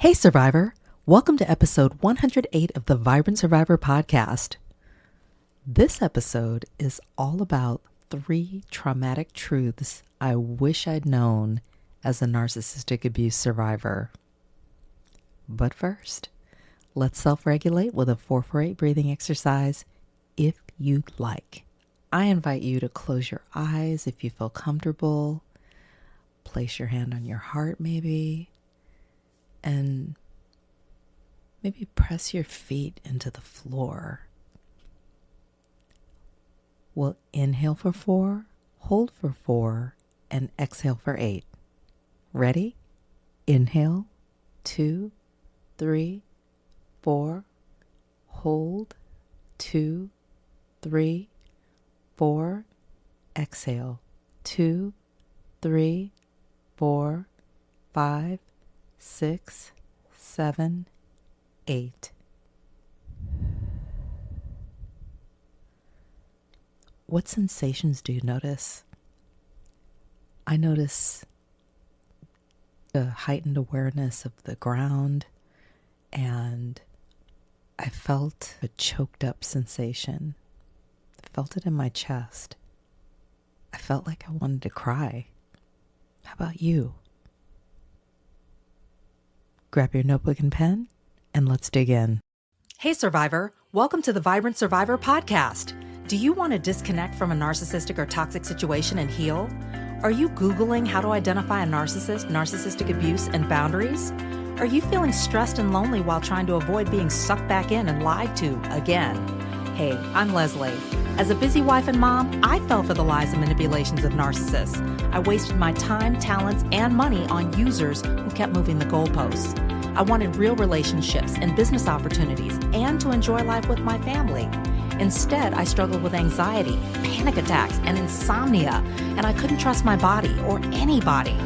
Hey, Survivor! Welcome to episode 108 of the Vibrant Survivor podcast. This episode is all about 3 traumatic truths I wish I'd known as a narcissistic abuse survivor. But first, let's self-regulate with a 4-for-8 breathing exercise if you'd like. I invite you to close your eyes if you feel comfortable. Place your hand on your heart maybe. And maybe press your feet into the floor. We'll inhale for 4, hold for 4, and exhale for 8. Ready? Inhale, 2, 3, 4. Hold, 2, 3, 4. Exhale, 2, 3, 4, 5, 6, 7, 8. What sensations do you notice? I notice a heightened awareness of the ground, and I felt a choked up sensation. I felt it in my chest. I felt like I wanted to cry. How about you? Grab your notebook and pen, and let's dig in. Hey, Survivor. Welcome to the Vibrant Survivor podcast. Do you want to disconnect from a narcissistic or toxic situation and heal? Are you Googling how to identify a narcissist, narcissistic abuse, and boundaries? Are you feeling stressed and lonely while trying to avoid being sucked back in and lied to again? Hey, I'm Lesley. As a busy wife and mom, I fell for the lies and manipulations of narcissists. I wasted my time, talents, and money on users who kept moving the goalposts. I wanted real relationships and business opportunities and to enjoy life with my family. Instead, I struggled with anxiety, panic attacks, and insomnia, and I couldn't trust my body or anybody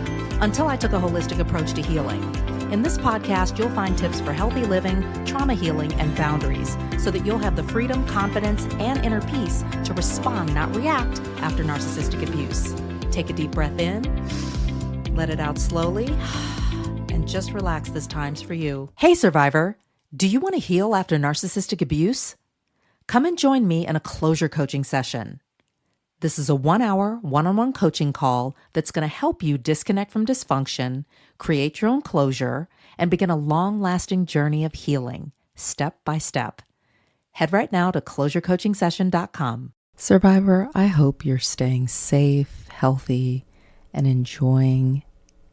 until I took a holistic approach to healing. In this podcast, you'll find tips for healthy living, trauma healing, and boundaries so that you'll have the freedom, confidence, and inner peace to respond, not react, after narcissistic abuse. Take a deep breath in, let it out slowly, and just relax. This time's for you. Hey, Survivor! Do you want to heal after narcissistic abuse? Come and join me in a closure coaching session. This is a 1-hour, one-on-one coaching call that's going to help you disconnect from dysfunction, create your own closure, and begin a long-lasting journey of healing, step by step. Head right now to closurecoachingsession.com. Survivor, I hope you're staying safe, healthy, and enjoying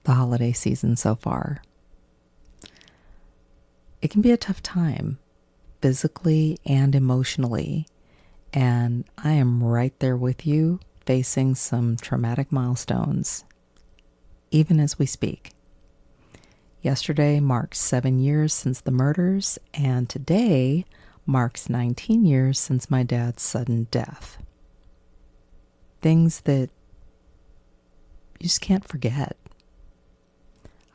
the holiday season so far. It can be a tough time, physically and emotionally, and I am right there with you, facing some traumatic milestones, even as we speak. Yesterday marked 7 years since the murders, and today marks 19 years since my dad's sudden death. Things that you just can't forget.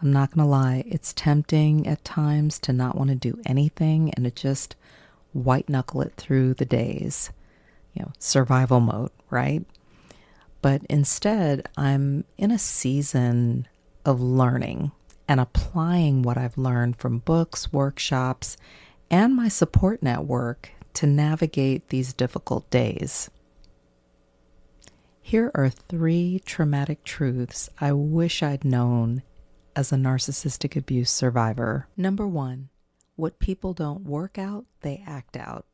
I'm not going to lie, it's tempting at times to not want to do anything and to just white knuckle it through the days. Survival mode, right? But instead, I'm in a season of learning and applying what I've learned from books, workshops, and my support network to navigate these difficult days. Here are 3 traumatic truths I wish I'd known as a narcissistic abuse survivor. Number 1, what people don't work out, they act out.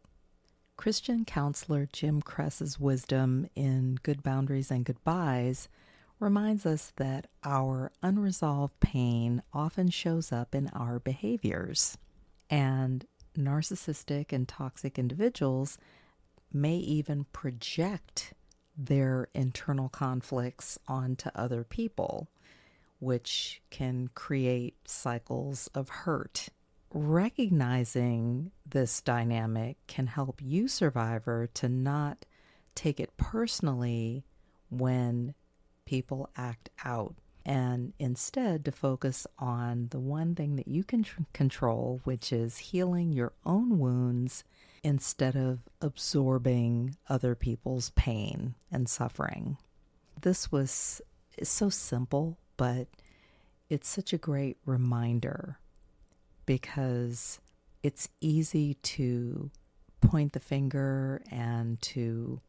Christian counselor Jim Kress's wisdom in Good Boundaries and Goodbyes reminds us that our unresolved pain often shows up in our behaviors. And narcissistic and toxic individuals may even project their internal conflicts onto other people, which can create cycles of hurt. Recognizing this dynamic can help you, survivor, to not take it personally when people act out, and instead to focus on the one thing that you can control, which is healing your own wounds instead of absorbing other people's pain and suffering. This was so simple, but it's such a great reminder because it's easy to point the finger and to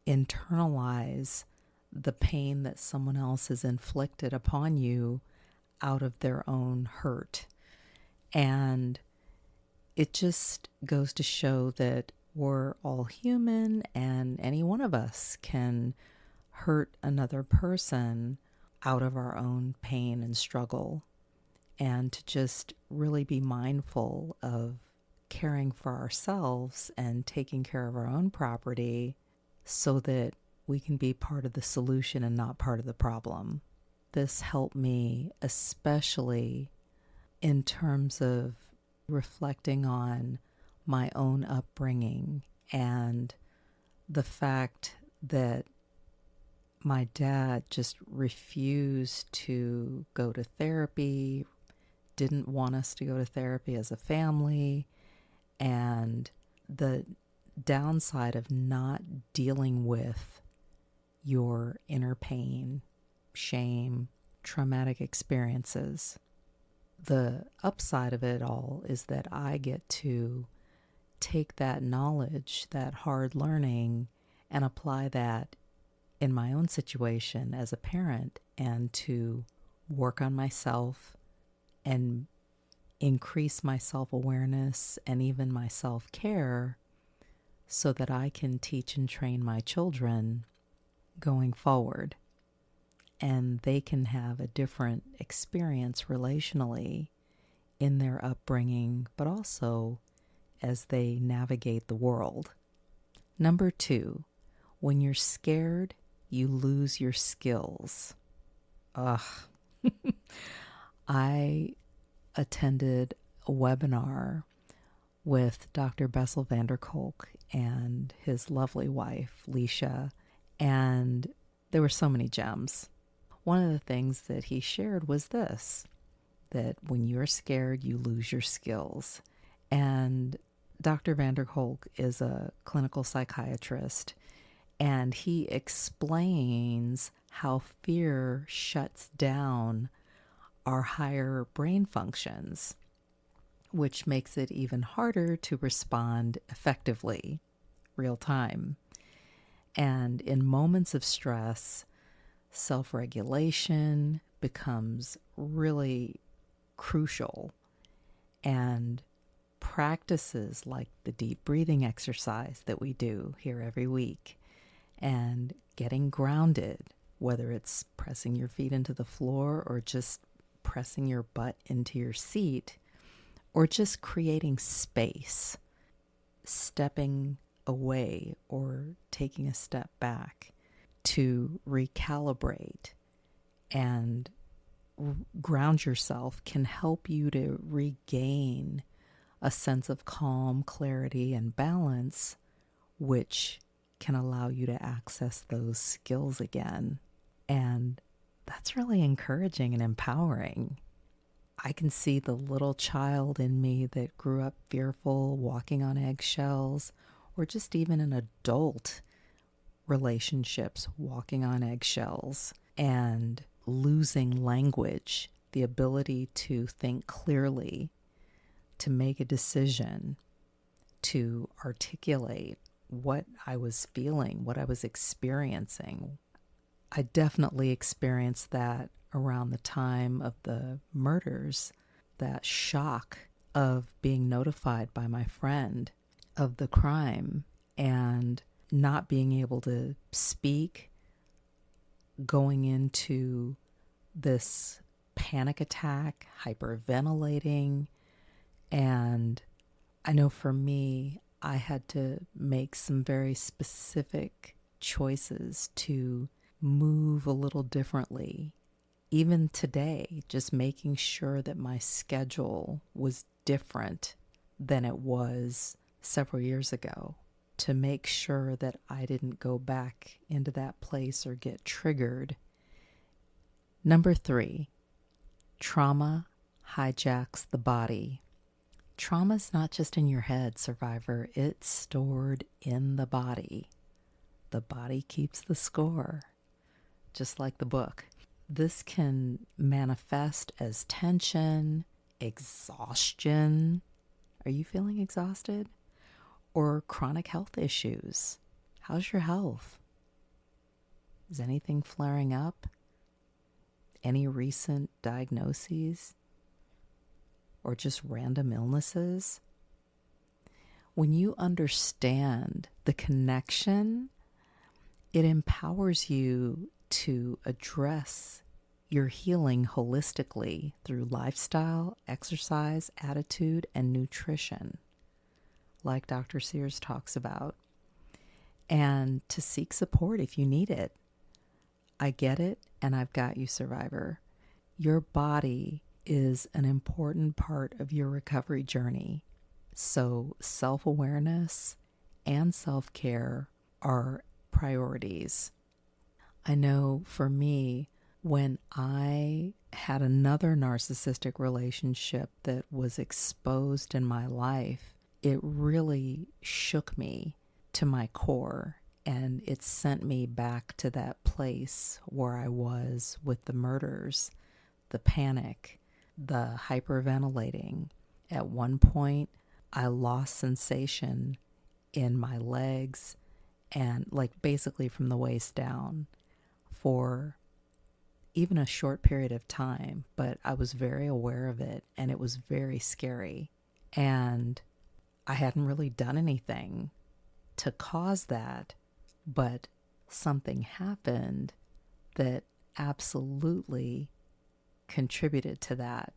internalize the pain that someone else has inflicted upon you out of their own hurt. And it just goes to show that we're all human, and any one of us can hurt another person out of our own pain and struggle. And to just really be mindful of caring for ourselves and taking care of our own property so that we can be part of the solution and not part of the problem. This helped me especially in terms of reflecting on my own upbringing and the fact that my dad just refused to go to therapy, didn't want us to go to therapy as a family, and the downside of not dealing with your inner pain, shame, traumatic experiences. The upside of it all is that I get to take that knowledge, that hard learning, and apply that in my own situation as a parent, and to work on myself and increase my self-awareness and even my self-care so that I can teach and train my children going forward. And they can have a different experience relationally in their upbringing, but also as they navigate the world. Number 2, when you're scared, you lose your skills. I attended a webinar with Dr. Bessel van der Kolk and his lovely wife, Leisha, and there were so many gems. One of the things that he shared was this, that when you're scared, you lose your skills. And Dr. van der Kolk is a clinical psychiatrist, and he explains how fear shuts down our higher brain functions, which makes it even harder to respond effectively, real time. And in moments of stress, self-regulation becomes really crucial, and practices like the deep breathing exercise that we do here every week and getting grounded, whether it's pressing your feet into the floor or just pressing your butt into your seat, or just creating space, stepping away or taking a step back to recalibrate and ground yourself can help you to regain a sense of calm, clarity, and balance, which can allow you to access those skills again. And that's really encouraging and empowering. I can see the little child in me that grew up fearful, walking on eggshells, or just even in adult relationships, walking on eggshells and losing language, the ability to think clearly, to make a decision, to articulate what I was feeling, what I was experiencing. I definitely experienced that around the time of the murders, that shock of being notified by my friend of the crime and not being able to speak, going into this panic attack, hyperventilating. And I know for me, I had to make some very specific choices to move a little differently. Even today, just making sure that my schedule was different than it was several years ago, to make sure that I didn't go back into that place or get triggered. Number 3, trauma hijacks the body. Trauma's not just in your head, survivor. It's stored in the body. The body keeps the score, just like the book. This can manifest as tension, exhaustion? Are you feeling exhausted? Or chronic health issues? How's your health? Is anything flaring up? Any recent diagnoses? Or just random illnesses? When you understand the connection, it empowers you to address your healing holistically through lifestyle, exercise, attitude, and nutrition, like Dr. Sears talks about, and to seek support if you need it. I get it, and I've got you, survivor. Your body is an important part of your recovery journey. So self-awareness and self-care are priorities. I know for me, when I had another narcissistic relationship that was exposed in my life, it really shook me to my core, and it sent me back to that place where I was with the murders, the panic, the hyperventilating. At one point, I lost sensation in my legs and basically from the waist down for even a short period of time, but I was very aware of it, and it was very scary. And I hadn't really done anything to cause that, but something happened that absolutely contributed to that.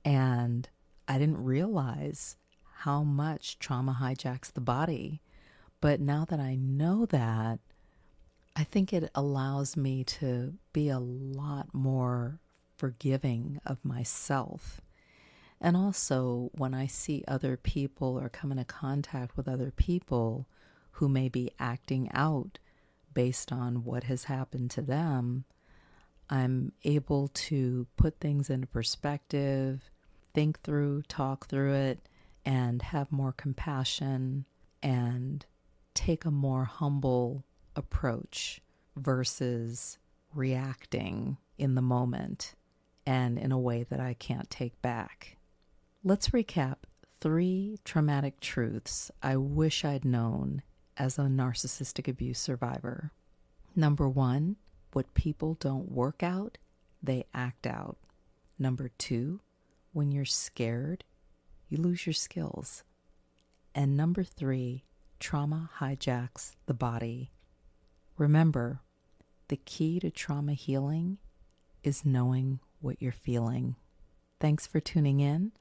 And I didn't realize how much trauma hijacks the body. But now that I know that, I think it allows me to be a lot more forgiving of myself. And also, when I see other people or come into contact with other people who may be acting out based on what has happened to them, I'm able to put things into perspective, think through, talk through it, and have more compassion and take a more humble approach versus reacting in the moment and in a way that I can't take back. Let's recap 3 traumatic truths I wish I'd known as a narcissistic abuse survivor. Number 1, what people don't work out, they act out. Number 2, when you're scared, you lose your skills. And number 3, trauma hijacks the body. Remember, the key to trauma healing is knowing what you're feeling. Thanks for tuning in.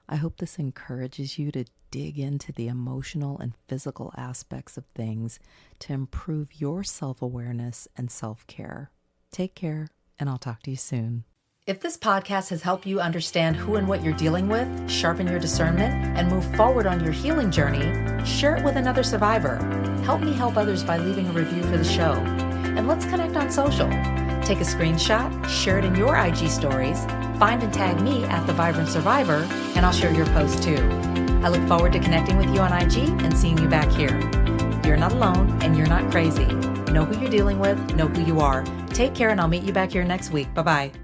I hope this encourages you to dig into the emotional and physical aspects of things to improve your self-awareness and self-care. Take care, and I'll talk to you soon. If this podcast has helped you understand who and what you're dealing with, sharpen your discernment, and move forward on your healing journey, share it with another survivor. Help me help others by leaving a review for the show. And let's connect on social. Take a screenshot, share it in your IG stories, find and tag me at The Vibrant Survivor, and I'll share your post too. I look forward to connecting with you on IG and seeing you back here. You're not alone, and you're not crazy. Know who you're dealing with, know who you are. Take care, and I'll meet you back here next week. Bye-bye.